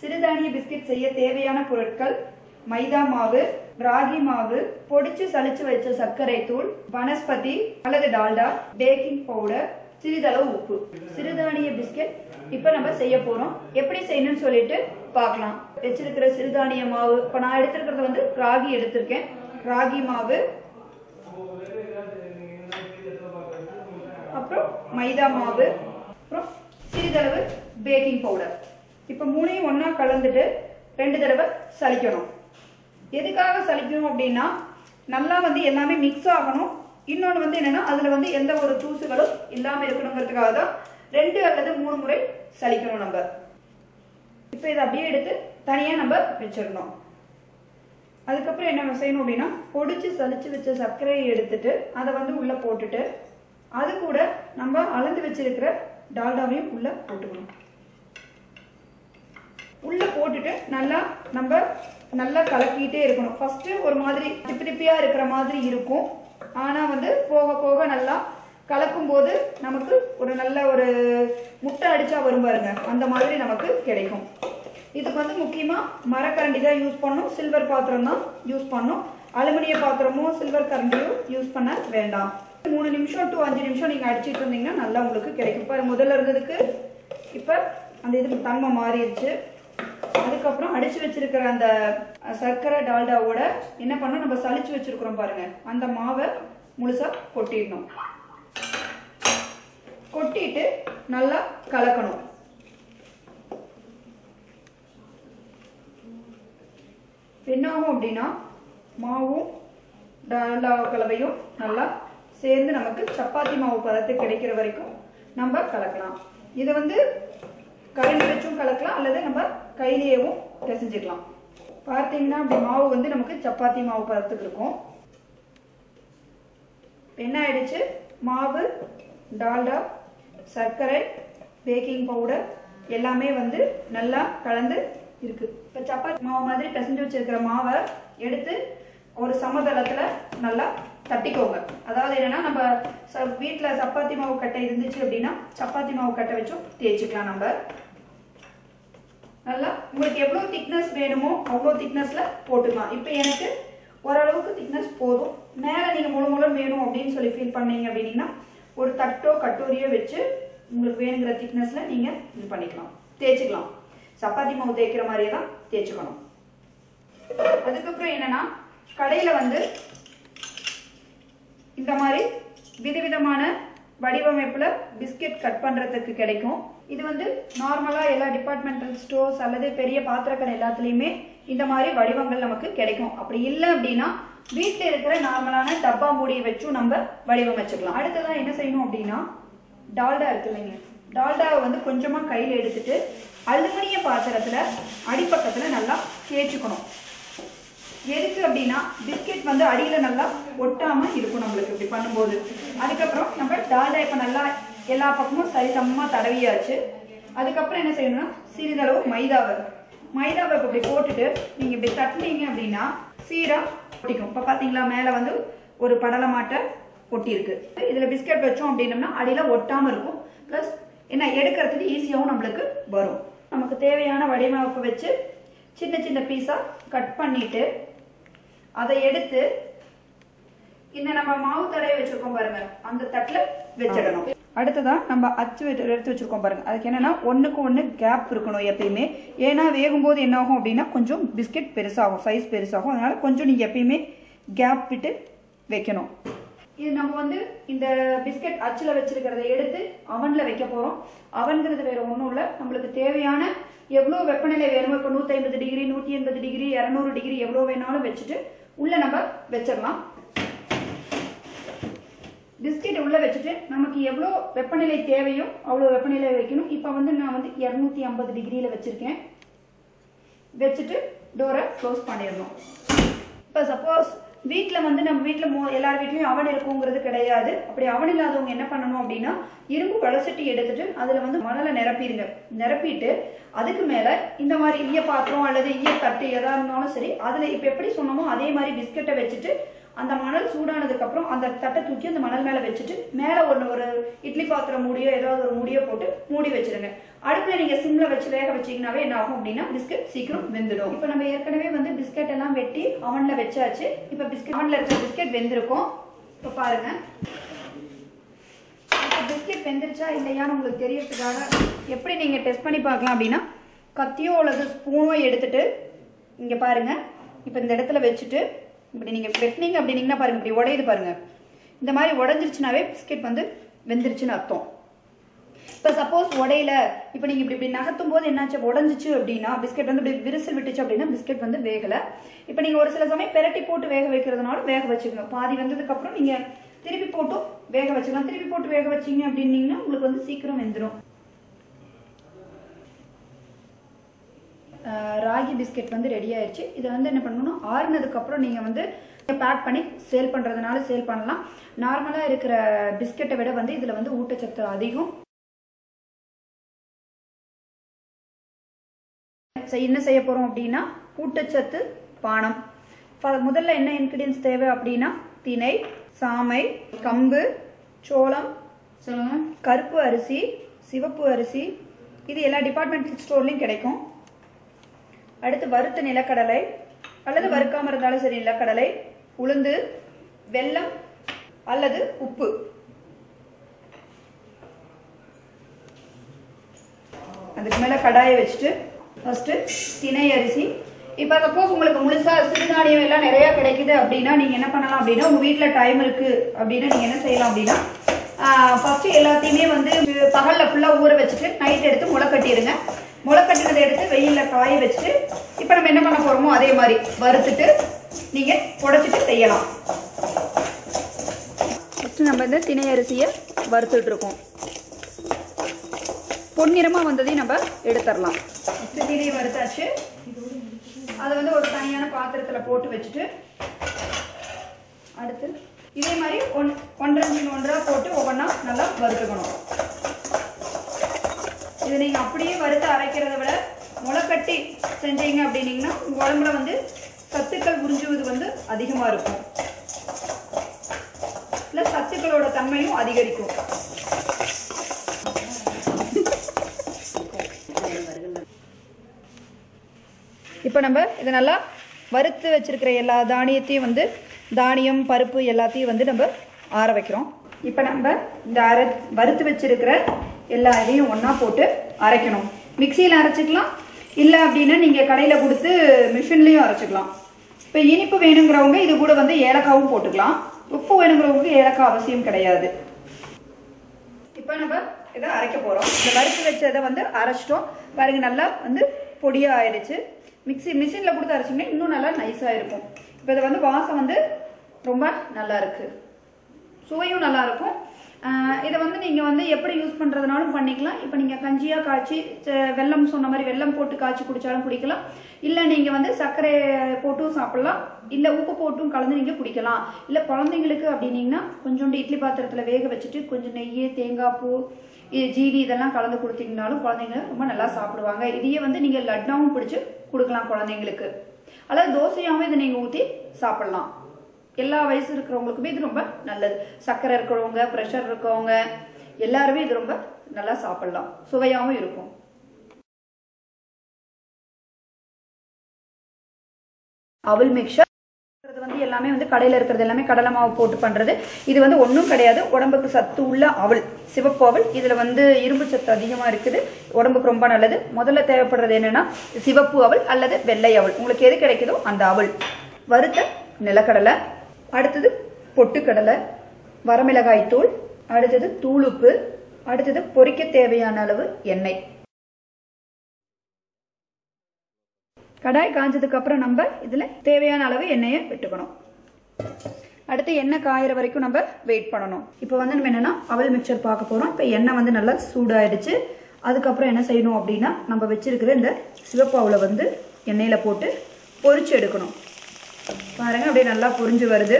சிறுதானிய பிஸ்கட் செய்ய தேவையான பொருட்கள் மைதா மாவு, ராகி மாவு, பொடிச்சு சலிச்சு வச்ச சர்க்கரை தூள், வனஸ்பதி அல்லது டால்டா, பேக்கிங் பவுடர், சிறிதளவு உப்பு. சிறுதானிய பிஸ்கட் இப்ப நம்ம செய்ய போறோம். எப்படி செய்யணும்னு சொல்லிட்டு பார்க்கலாம். வச்சிருக்கிற சிறுதானிய மாவு, இப்ப நான் எடுத்திருக்கிறது வந்து ராகி எடுத்திருக்கேன். ராகி மாவு, அப்புறம் மைதா மாவு, அப்புறம் சிறிதளவு பேக்கிங் பவுடர். இப்ப மூணையும் ஒன்னா கலந்துட்டு 2 தடவை சலிக்கணும். எதுக்காக சலிக்கணும் அப்படின்னா நல்லா வந்து எல்லாமே மிக்ஸ் ஆகணும். இன்னொன்று வந்து என்னன்னா அதுல வந்து எந்த ஒரு தூசுகளும் இல்லாம இருக்கணுங்கிறதுக்காக தான் 2 அல்லது 3 முறை சலிக்கணும் நம்ம. இப்ப இதை அப்படியே எடுத்து தனியா நம்ம வச்சிடணும். அதுக்கப்புறம் என்ன செய்யணும் அப்படின்னா பொடிச்சு சலிச்சு வச்ச சர்க்கரையை எடுத்துட்டு அதை வந்து உள்ள போட்டுட்டு அது கூட நம்ம அளந்து வச்சிருக்கிற டால்டாவையும் உள்ள போட்டுக்கணும். உள்ள போட்டுட்டு நல்லா கலக்கிட்டே இருக்கணும். ஃபர்ஸ்ட் ஒரு மாதிரி திப்பி திப்பியா இருக்கிற மாதிரி இருக்கும். ஆனா வந்து போக போக நல்லா கலக்கும் போது நமக்கு ஒரு நல்ல ஒரு முட்டை அடிச்சா வரும் பாருங்க, அந்த மாதிரி நமக்கு கிடைக்கும். இதுக்கு வந்து முக்கியமா மரக்கரண்டி தான் யூஸ் பண்ணணும். சில்வர் பாத்திரம் தான் யூஸ் பண்ணணும். அலுமினிய பாத்திரமோ சில்வர் கரண்டியோ யூஸ் பண்ண வேண்டாம். 3 நிமிஷம் to 5 நிமிஷம் நீங்க அடிச்சிட்டு இருந்தீங்கன்னா நல்லா உங்களுக்கு கிடைக்கும். இப்ப முதல்ல இருந்ததுக்கு இப்ப அந்த இது தன்மை மாறிடுச்சு. அதுக்கப்புறம் அடிச்சு வச்சிருக்கிற அந்த சர்க்கரை டால்டாவோட என்ன பண்ணணும், நம்ம சலிச்சு வச்சிருக்கிறோம் பாருங்க, அந்த மாவை முழுசா கொட்டிடணும். கொட்டிட்டு நல்லா கலக்கணும். என்னாகும் அப்படின்னா மாவும் டால்டா கலவையும் நல்லா சேர்ந்து நமக்கு சப்பாத்தி மாவு பதத்துக்கு கிடைக்கிற வரைக்கும் நம்ம கலக்கலாம். இதை வந்து கரண்டி வச்சும் கலக்கலாம் அல்லது நம்ம கையிலேயும் பிசைஞ்சுக்கலாம். பார்த்தீங்கன்னா அப்படி மாவு வந்து நமக்கு சப்பாத்தி மாவு பதத்துக்கு இருக்கும். என்ன ஆயிடுச்சு, மாவு, டால்டா, சர்க்கரை, பேக்கிங் பவுடர் எல்லாமே வந்து நல்லா கலந்து இருக்கு. இப்ப சப்பாத்தி மாவு மாதிரி பிசைஞ்சு வச்சிருக்கிற மாவை எடுத்து ஒரு சமதளத்துல நல்லா தட்டிக்கோங்க. அதாவது என்னன்னா நம்ம வீட்டுல சப்பாத்தி மாவு கட்டை இருந்துச்சு அப்படின்னா சப்பாத்தி மாவு கட்டை வச்சும் தேய்ச்சிக்கலாம். நம்ம நல்லா உங்களுக்கு எவ்வளவு திக்னஸ் வேணுமோ அவ்வளவு திக்னஸ்ல போட்டுக்கலாம். இப்ப எனக்கு ஓரளவுக்கு திக்னஸ் போதும். மேல நீங்க முழு வேணும் அப்படின்னு சொல்லி ஃபீல் பண்ணீங்க அப்படின்னா ஒரு தட்டோ கட்டோரியோ வச்சு உங்களுக்கு வேணுங்கிற திக்னஸ்ல நீங்க இது பண்ணிக்கலாம், தேய்ச்சிக்கலாம். சப்பாத்தி மாவு தேய்க்கிற மாதிரியே தான் தேய்ச்சிக்கணும். அதுக்கப்புறம் என்னன்னா கடையில வந்து இந்த மாதிரி விதவிதமான வடிவமைப்புல பிஸ்கெட் கட் பண்றதுக்கு கிடைக்கும். இது வந்து நார்மலா எல்லா டிபார்ட்மெண்டல் ஸ்டோர்ஸ் அல்லது பெரிய பாத்திர கடை எல்லாத்துலயுமே இந்த மாதிரி வடிவங்கள் நமக்கு கிடைக்கும். அப்படி இல்லை அப்படின்னா வீட்டுல இருக்கிற நார்மலான டப்பா மூடியை வச்சும் நம்ம வடிவமைச்சுக்கலாம். அடுத்ததான் என்ன செய்யணும் அப்படின்னா டால்டா இருக்கு இல்லைங்க, டால்டாவை வந்து கொஞ்சமா கையில எடுத்துட்டு அலுமினிய பாத்திரத்துல அடிப்பக்கத்துல நல்லா தேய்ச்சிக்கணும். எதுக்கு அப்படின்னா பிஸ்கெட் வந்து அடியில நல்லா ஒட்டாம இருக்கும் நம்மளுக்கு இப்படி பண்ணும்போது. அதுக்கப்புறம் நம்ம டால்டா இப்ப நல்லா எல்லா பக்கமும் சரிசமமா தடவியாச்சு. அதுக்கப்புறம் என்ன செய்யணும்னா சிறிதளவு மைதாவை இப்படி போட்டுட்டு நீங்க இப்படி தட்டினீங்க அப்படின்னா சீரா ஒட்டிக்கும். இப்ப பாத்தீங்களா மேல வந்து ஒரு படலமாட்ட ஒட்டி இருக்கு. இதுல பிஸ்கெட் வச்சோம் அப்படின்னம்னா அடியில ஒட்டாம இருக்கும். பிளஸ் என்ன எடுக்கிறதுக்கு ஈஸியாவும் நம்மளுக்கு வரும். நமக்கு தேவையான வடிவமைப்பு வச்சு சின்ன சின்ன பீஸா கட் பண்ணிட்டு அதை எடுத்து இந்த நம்ம மாவு தடவை வச்சிருக்கோம் பாருங்க அந்த தட்டுல வச்சிடணும். அடுத்ததான் நம்ம அச்சு எடுத்து வச்சிருக்கோம் பாருங்க, அதுக்கு என்னன்னா ஒண்ணுக்கு ஒண்ணு கேப் இருக்கணும் எப்பயுமே. ஏன்னா வேகும் போது என்ன ஆகும் அப்படின்னா கொஞ்சம் பிஸ்கெட் பெருசாகும், சைஸ் பெருசாகும். அதனால கொஞ்சம் நீங்க எப்பயுமே கேப் விட்டு வைக்கணும். இது நம்ம வந்து இந்த பிஸ்கெட் அச்சுல வச்சிருக்கிறத எடுத்து அவன்ல வைக்க போறோம். அவன்கிறது வேற ஒண்ணும் இல்ல, நம்மளுக்கு தேவையான எவ்வளவு வெப்பநிலை வேணுமோ, இப்ப 150 டிகிரி, 180 டிகிரி, 200 டிகிரி எவ்வளவு வேணாலும் வச்சுட்டு உள்ள நம்ம வச்சிடலாம். பிஸ்கெட் உள்ள வச்சுட்டு நமக்கு எவ்வளவு வெப்பநிலை தேவையோ அவ்வளவு வெப்பநிலை வைக்கணும். இப்ப வந்து நான் வந்து 250 டிகிரியில வச்சிருக்கேன். வச்சுட்டு டோரை க்ளோஸ் பண்ணிடணும். இப்ப சப்போஸ் வீட்டுல வந்து நம்ம வீட்டுல எல்லார் வீட்லயும் அவன் இருக்குங்கிறது கிடையாது. அப்படி அவன் இல்லாதவங்க என்ன பண்ணணும் அப்படின்னா இரும்பு வடசட்டி எடுத்துட்டு அதுல வந்து மணலை நிரப்பிட்டு அதுக்கு மேல இந்த மாதிரி ஈய பாத்திரம் அல்லது ஈய தட்டு எதா இருந்தாலும் சரி அதுல இப்ப எப்படி சொன்னோமோ அதே மாதிரி பிஸ்கெட்டை வச்சுட்டு அந்த மணல் சூடானதுக்கு அப்புறம் அந்த தட்டை தூக்கி அந்த மணல் மேல வச்சுட்டு மேல ஒரு இட்லி பாத்திரம் மூடியோ ஏதாவது ஒரு மூடியோ போட்டு மூடி வச்சிருங்க. அடுப்புல நீங்க சிம்ல வச்சு வேக வச்சீங்கன்னாவே என்ன ஆகும் அப்படின்னா பிஸ்கட் சீக்கிரம் வெந்துடும். இப்ப நம்ம ஏற்கனவே வந்து பிஸ்கட் எல்லாம் வெட்டி அவன்ல வச்சாச்சு. இப்ப பிஸ்கட் அவன்ல இருக்கிற பிஸ்கட் வெந்திருக்கும். இப்ப பாருங்க பிஸ்கட் வெந்துருச்சா இல்லையான்னு உங்களுக்கு தெரியறதுக்காக எப்படி நீங்க டெஸ்ட் பண்ணி பார்க்கலாம் அப்படின்னா கத்தியோ அல்லது ஸ்பூனோ எடுத்துட்டு இங்க பாருங்க இப்ப இந்த இடத்துல வச்சுட்டு இப்படி நீங்க வெட்டினீங்க அப்படின்னீங்கன்னா பாருங்க இப்படி உடையுது பாருங்க. இந்த மாதிரி உடஞ்சிருச்சுனாவே பிஸ்கெட் வந்து வெந்துருச்சுன்னு அர்த்தம். இப்ப சப்போஸ் உடையில இப்ப நீங்க இப்படி நகர்த்தும் போது என்னாச்சு உடஞ்சிச்சு அப்படின்னா பிஸ்கெட் வந்து இப்படி விரிசல் விட்டுச்சு அப்படின்னா பிஸ்கெட் வந்து வேகல. இப்ப நீங்க ஒரு சில சமயம் பெரட்டி போட்டு வேக வைக்கிறதுனால வேக வச்சுக்கோங்க. பாதி வந்ததுக்கு அப்புறம் நீங்க திருப்பி போட்டு வேக வச்சுக்கலாம். திருப்பி போட்டு வேக வச்சீங்க அப்படின்னீங்கன்னா உங்களுக்கு வந்து சீக்கிரம் வெந்துடும். ராகி பிஸ்கெட் வந்து ரெடி ஆயிடுச்சு. இதை வந்து என்ன பண்ணணும் ஆறுனதுக்கு அப்புறம் நீங்க வந்து பேக் பண்ணி சேல் பண்றதுனால சேல் பண்ணலாம். நார்மலா இருக்கிற பிஸ்கெட்டை விட வந்து இதுல வந்து ஊட்டச்சத்து அதிகம். என்ன செய்ய போறோம் அப்படின்னா ஊட்டச்சத்து பானம். முதல்ல என்ன இன்கிரீடியன்ஸ் தேவை அப்படின்னா திணை, சாமை, கம்பு, சோளம், கருப்பு அரிசி, சிவப்பு அரிசி, இது எல்லா டிபார்ட்மெண்டல் ஸ்டோர்லயும் கிடைக்கும். அடுத்து வறுத்த நிலக்கடலை அல்லது வறுக்காம இருந்தாலும் சரி நிலக்கடலை, உளுந்து, வெல்லம் அல்லது உப்பு. அதுக்கு மேல கடாயை வச்சுட்டு ஃபர்ஸ்ட் திணை அரிசி. இப்ப சப்போஸ் உங்களுக்கு முழுசா சிறுதானியம் எல்லாம் நிறைய கிடைக்குது அப்படின்னா நீங்க என்ன பண்ணலாம் அப்படின்னா உங்க வீட்டுல டைம் இருக்கு அப்படின்னா நீங்க என்ன செய்யலாம் அப்படின்னா ஃபர்ஸ்ட் எல்லாத்தையுமே வந்து பகல்ல ஃபுல்லா ஊற வச்சுட்டு நைட் எடுத்து முளை கட்டிடுங்க. முளை கட்டினதை எடுத்து வெயில்ல காய வச்சுட்டு இப்ப நம்ம என்ன பண்ண போறோமோ அதே மாதிரி வறுத்துட்டு நீங்க உடைச்சிட்டு செய்யலாம். நம்ம இந்த திணை அரிசியை வறுத்துட்டு இருக்கோம். பொன்னிறமா வந்ததையும் நம்ம எடுத்துடலாம். திணை வறுத்தாச்சு. அதை வந்து ஒரு தனியான பாத்திரத்துல போட்டு வச்சுட்டு அடுத்து இதே மாதிரி ஒன்றா போட்டு ஒவ்வொன்றா நல்லா வறுத்துக்கணும். இது நீங்க அப்படியே வறுத்து அரைக்கிறத விட முளைக்கட்டி செஞ்சீங்க அப்படின்னீங்கன்னா உடம்புல வந்து சத்துக்கள் உறிஞ்சுவது வந்து அதிகமா இருக்கும். இல்ல சத்துக்களோட தன்மையும் அதிகரிக்கும். இப்ப நம்ம இதை நல்லா வறுத்து வச்சிருக்கிற எல்லா தானியத்தையும் வந்து தானியம் பருப்பு எல்லாத்தையும் வந்து நம்ம ஆற வைக்கிறோம். இப்ப நம்ம இந்த வறுத்து வச்சிருக்கிற எல்லா இதையும் ஒன்னா போட்டு அரைக்கணும். மிக்சியில அரைச்சிக்கலாம், இல்ல அப்படின்னா நீங்க கடையில கொடுத்து மிஷின்லயும் அரைச்சிக்கலாம். இப்ப இனிப்பு வேணுங்கிறவங்க இது கூட வந்து ஏலக்காவும் போட்டுக்கலாம். உப்பு வேணுங்கிறவங்களுக்கு ஏலக்காய் அவசியம் கிடையாது. இப்ப நம்ம இதை அரைக்க போறோம். இந்த வறுத்து வச்சதை வந்து அரைச்சிட்டோம் பாருங்க, நல்லா வந்து பொடியா ஆயிடுச்சு. மிஷின்ல கொடுத்து அரைச்சிங்கன்னா இன்னும் நல்லா நைஸா இருக்கும். இப்ப இதை வந்து வாசம் வந்து ரொம்ப நல்லா இருக்கு, சுவையும் நல்லா இருக்கும். இதை வந்து நீங்க வந்து எப்படி யூஸ் பண்றதுனாலும் பண்ணிக்கலாம். இப்ப நீங்க கஞ்சியா காய்ச்சி வெல்லம் சொன்ன மாதிரி வெல்லம் போட்டு காய்ச்சி குடிச்சாலும் குடிக்கலாம். இல்ல நீங்க வந்து சர்க்கரை போட்டும் சாப்பிடலாம், இல்ல உப்பு போட்டும் கலந்து நீங்க குடிக்கலாம். இல்ல குழந்தைங்களுக்கு அப்படின்னீங்கன்னா கொஞ்சோண்டு இட்லி பாத்திரத்துல வேக வச்சுட்டு கொஞ்சம் நெய், தேங்காய் பூ, ஜீனி இதெல்லாம் கலந்து கொடுத்தீங்கன்னாலும் குழந்தைங்க ரொம்ப நல்லா சாப்பிடுவாங்க. இதையே வந்து நீங்க லட்டாவும் பிடிச்சு கொடுக்கலாம் குழந்தைங்களுக்கு, அல்லது தோசையாவும் இதை நீங்க ஊத்தி சாப்பிடலாம். எல்லா வயசு இருக்கிறவங்களுக்குமே இது ரொம்ப நல்லது. சர்க்கரை இருக்கிறவங்க, பிரஷர் இருக்கவங்க எல்லாருமே இது ரொம்ப நல்லா சாப்பிடலாம், சுவையாவும் இருக்கும். அவல் மிக்சர் வந்து எல்லாமே வந்து கடையில இருக்கிறது எல்லாமே கடலை மாவு போட்டு பண்றது. இது வந்து ஒன்றும் கிடையாது, உடம்புக்கு சத்து உள்ள அவல், சிவப்பு அவல். இதுல வந்து இரும்பு சத்து அதிகமா இருக்குது, உடம்புக்கு ரொம்ப நல்லது. முதல்ல தேவைப்படுறது என்னன்னா சிவப்பு அவல் அல்லது வெள்ளை அவல், உங்களுக்கு எது கிடைக்குதோ அந்த அவல். வறுத்த நிலக்கடலை, அடுத்தது பொட்டுக்கடலை, வரமிளகாய் தூள், அடுத்தது தூளுப்பு, அடுத்தது பொரிக்க தேவையான அளவு எண்ணெய். கடாய் காஞ்சதுக்கு அப்புறம் நம்ம இதுல தேவையான அளவு எண்ணெயை விட்டுக்கணும். அடுத்து எண்ணெய் காயிற வரைக்கும் நம்ம வெயிட் பண்ணணும். இப்போ வந்து நம்ம என்னன்னா அவல் மிக்சர் பார்க்க போறோம். இப்போ எண்ணெய் வந்து நல்லா சூடாயிடுச்சு. அதுக்கப்புறம் என்ன செய்யணும் அப்படின்னா நம்ம வச்சிருக்கிற இந்த சிவப்பு அவலை வந்து எண்ணெயில போட்டு பொரிச்சு எடுக்கணும். பாருங்க அப்படியே நல்லா பொரிஞ்சு வருது.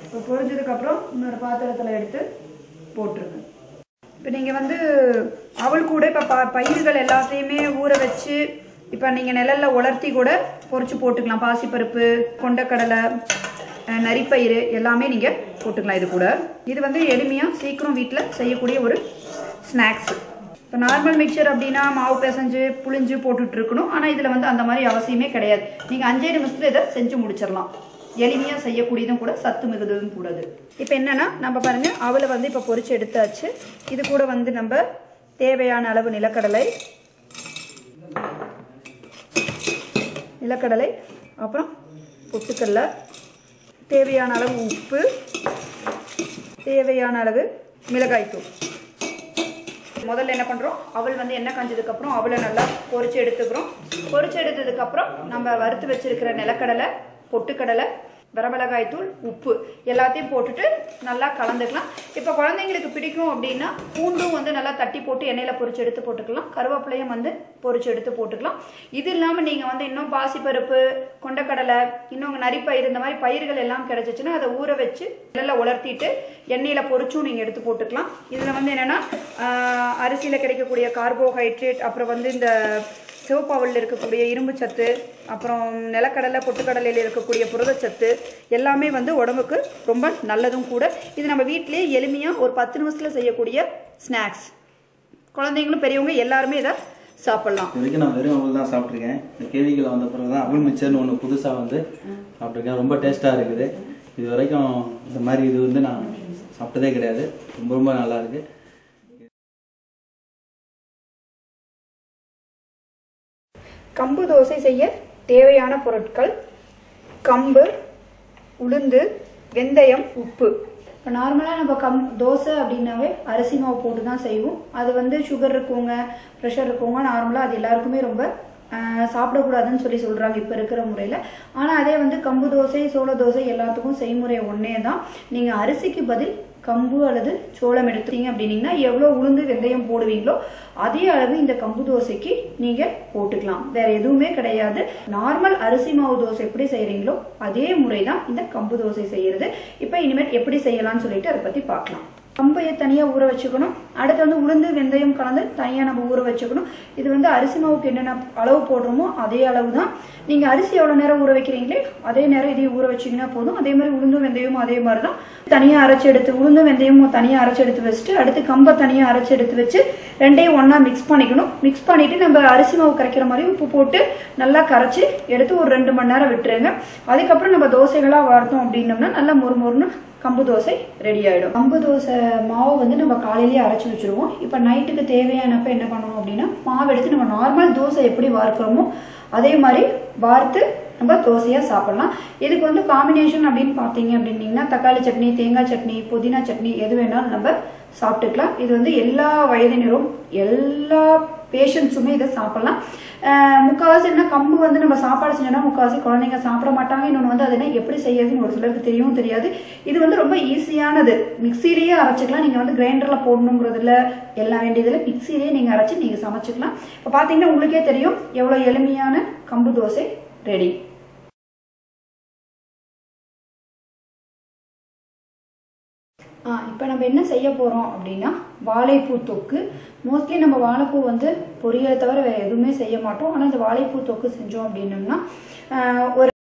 இப்போ பொரிஞ்சதுக்கு அப்புறம் இன்னொரு பாத்திரத்துல எடுத்து போட்டுருங்க. இப்போ நீங்கள் வந்து அவள் கூட இப்போ பயிர்கள் எல்லாத்தையுமே ஊற வச்சு இப்போ நீங்கள் நிழலில் உலர்த்தி கூட பொரிச்சு போட்டுக்கலாம். பாசிப்பருப்பு, கொண்டக்கடலை, நரிப்பயிறு எல்லாமே நீங்கள் போட்டுக்கலாம் இது கூட. இது வந்து எளிமையாக சீக்கிரம் வீட்டில் செய்யக்கூடிய ஒரு ஸ்நாக்ஸ். இப்போ நார்மல் மிக்சர் அப்படின்னா மாவு பிசைஞ்சு புளிஞ்சு போட்டுட்டு இருக்கணும். ஆனால் இதில் வந்து அந்த மாதிரி அவசியமே கிடையாது. நீங்கள் 5 நிமிஷத்தில் இதை செஞ்சு முடிச்சிடலாம். எளிமையாக செய்யக்கூடியதும் கூட, சத்து மிகுதும் கூடாது. இப்போ என்னென்னா நம்ம பாருங்கள், அவளை வந்து இப்போ பொரிச்சு எடுத்தாச்சு. இது கூட வந்து நம்ம தேவையான அளவு நிலக்கடலை, அப்புறம் பொட்டுக்கடலை, தேவையான அளவு உப்பு, தேவையான அளவு மிளகாய்த்தூள். முதல்ல என்ன பண்ணுறோம், அவள் வந்து எண்ணெய் காஞ்சதுக்கப்புறம் அவளை நல்லா பொரிச்சு எடுத்துக்கிறோம். பொரிச்சு எடுத்ததுக்கப்புறம் நம்ம வறுத்து வச்சிருக்கிற நிலக்கடலை, பொட்டுக்கடலை, வரமிளகாய் தூள், உப்பு எல்லாத்தையும் போட்டுட்டு நல்லா கலந்துக்கலாம். இப்போ குழந்தைங்களுக்கு பிடிக்கும் அப்படின்னா பூண்டும் வந்து நல்லா தட்டி போட்டு எண்ணெயில் பொரிச்சு எடுத்து போட்டுக்கலாம். கருவேப்பிலையும் வந்து பொரிச்சு எடுத்து போட்டுக்கலாம். இது இல்லாமல் நீங்கள் வந்து இன்னும் பாசிப்பருப்பு, கொண்டக்கடலை, இன்னும் நரிப்பயிறு, இந்த மாதிரி பயிர்கள் எல்லாம் கிடைச்சிச்சுன்னா அதை ஊற வச்சு நல்லா உலர்த்திட்டு எண்ணெயில் பொரிச்சும் நீங்கள் எடுத்து போட்டுக்கலாம். இதில் வந்து என்னென்னா அரிசியில் கிடைக்கக்கூடிய கார்போஹைட்ரேட், அப்புறம் வந்து இந்த சிவப்பாவலில் இருக்கக்கூடிய இரும்பு சத்து, அப்புறம் நிலக்கடலை, பொட்டுக்கடலையில் இருக்கக்கூடிய புரதச்சத்து எல்லாமே வந்து உடம்புக்கு ரொம்ப நல்லதும் கூட. இது நம்ம வீட்டிலேயே எளிமையாக ஒரு 10 நிமிஷத்தில் செய்யக்கூடிய ஸ்நாக்ஸ். குழந்தைங்களும் பெரியவங்க எல்லாருமே இதை சாப்பிடலாம். இது வரைக்கும் நான் வெறும் அவள் தான் சாப்பிட்ருக்கேன். இந்த கேள்விகளை வந்த பிறகு தான் அவள் மிக்சர்னு ஒன்று புதுசாக வந்து சாப்பிட்ருக்கேன். ரொம்ப டேஸ்ட்டாக இருக்குது. இது வரைக்கும் இந்த மாதிரி இது வந்து நான் சாப்பிட்டதே கிடையாது. ரொம்ப ரொம்ப நல்லா இருக்குது. கம்பு தோசை செய்ய தேவையான பொருட்கள்: கம்பு, உளுந்து, வெந்தயம், உப்பு. இப்போ நார்மலாக நம்ம தோசை அப்படின்னாவே அரிசி மாவு போட்டு தான் செய்வோம். அது வந்து சுகர் இருக்கவங்க, ப்ரெஷர் இருக்கவங்க நார்மலாக அது எல்லாருக்குமே ரொம்ப சாப்பிடக்கூடாதுன்னு சொல்கிறாங்க இப்போ இருக்கிற முறையில். ஆனால் அதே வந்து கம்பு தோசை, சோள தோசை எல்லாத்துக்கும் செய்முறை ஒன்றே தான். நீங்கள் அரிசிக்கு பதில் கம்பு அல்லது சோளம் எடுத்தீங்க அப்படின்னீங்கன்னா எவ்வளோ உளுந்து வெந்தயம் போடுவீங்களோ அதே அளவு இந்த கம்பு தோசைக்கு நீங்கள் போட்டுக்கலாம். வேற எதுவுமே கிடையாது. நார்மல் அரிசி மாவு தோசை எப்படி செய்கிறீங்களோ அதே முறை தான் இந்த கம்பு தோசை செய்கிறது. இப்போ இனிமேல் எப்படி செய்யலாம்னு சொல்லிட்டு அதை பற்றி பார்க்கலாம். கம்பையை தனியாக ஊற வச்சுக்கணும். அடுத்து வந்து உளுந்து வெந்தயம் கலந்து தனியாக நம்ம ஊற வச்சுக்கணும். இது வந்து அரிசி மாவுக்கு என்னென்ன அளவு போடுறோமோ அதே அளவு தான். நீங்கள் அரிசி எவ்வளோ நேரம் ஊற வைக்கிறீங்களே அதே நேரம் இதையும் ஊற வச்சிங்கன்னா போதும். அதே மாதிரி உளுந்தும் வெந்தயமும் அதே மாதிரி தான் தனியாக அரைச்சி எடுத்து, உளுந்தும் வெந்தயமும் தனியாக அரைச்சி எடுத்து வச்சுட்டு அடுத்து கம்பை தனியாக அரைச்சி எடுத்து வச்சு ரெண்டையும் ஒன்றா மிக்ஸ் பண்ணிக்கணும். மிக்ஸ் பண்ணிவிட்டு நம்ம அரிசி மாவு கரைக்கிற மாதிரி உப்பு போட்டு நல்லா கரைச்சி எடுத்து ஒரு 2 மணி நேரம் விட்டுருங்க. அதுக்கப்புறம் நம்ம தோசைகளாக வார்த்தோம் அப்படின்னோம்னா நல்லா மொறுமொறுன்னு கம்பு தோசை ரெடி ஆகிடும். கம்பு தோசை மாவு வந்து நம்ம காலையிலேயே அரைச்சி வச்சுருவோம். இப்போ நைட்டுக்கு தேவையானப்போ என்ன பண்ணணும் அப்படின்னா மாவு எடுத்து நம்ம நார்மல் தோசை எப்படி வார்க்கிறோமோ அதே மாதிரி வார்த்து நம்ம தோசையாக சாப்பிடலாம். இதுக்கு வந்து காம்பினேஷன் அப்படின்னு பார்த்தீங்க அப்படின்னீங்கன்னா தக்காளி சட்னி, தேங்காய் சட்னி, புதினா சட்னி எது வேணாலும் நம்ம சாப்பிட்டுக்கலாம். இது வந்து எல்லா வயதினரும் எல்லா பேஷண்ட்ஸுமே இதை சாப்பிடலாம். முக்கால்வாசி என்ன கம்பு வந்து நம்ம சாப்பாடு செஞ்சோம்னா முக்கால்வாசி குழந்தைங்க சாப்பிட மாட்டாங்க. இன்னொன்று வந்து அது என்ன எப்படி செய்யறதுன்னு ஒரு சிலருக்கு தெரியவும் தெரியாது. இது வந்து ரொம்ப ஈஸியானது. மிக்சிலேயே அரைச்சிக்கலாம். நீங்கள் வந்து கிரைண்டரில் போடணுங்கிறதுல எல்லாம் வேண்டியதில் மிக்சிலேயே நீங்கள் அரைச்சி நீங்கள் சமைச்சிக்கலாம். இப்போ பார்த்தீங்கன்னா உங்களுக்கே தெரியும் எவ்வளோ எளிமையான கம்பு தோசை ரெடி. இப்போ நம்ம என்ன செய்ய போகிறோம் அப்படின்னா வாழைப்பூ தொக்கு. மோஸ்ட்லி நம்ம வாழைப்பூ வந்து பொரியலை தவிர வேறு எதுவுமே செய்ய மாட்டோம். ஆனால் இந்த வாழைப்பூ தொக்கு செஞ்சோம் அப்படின்னோம்னா ஒரு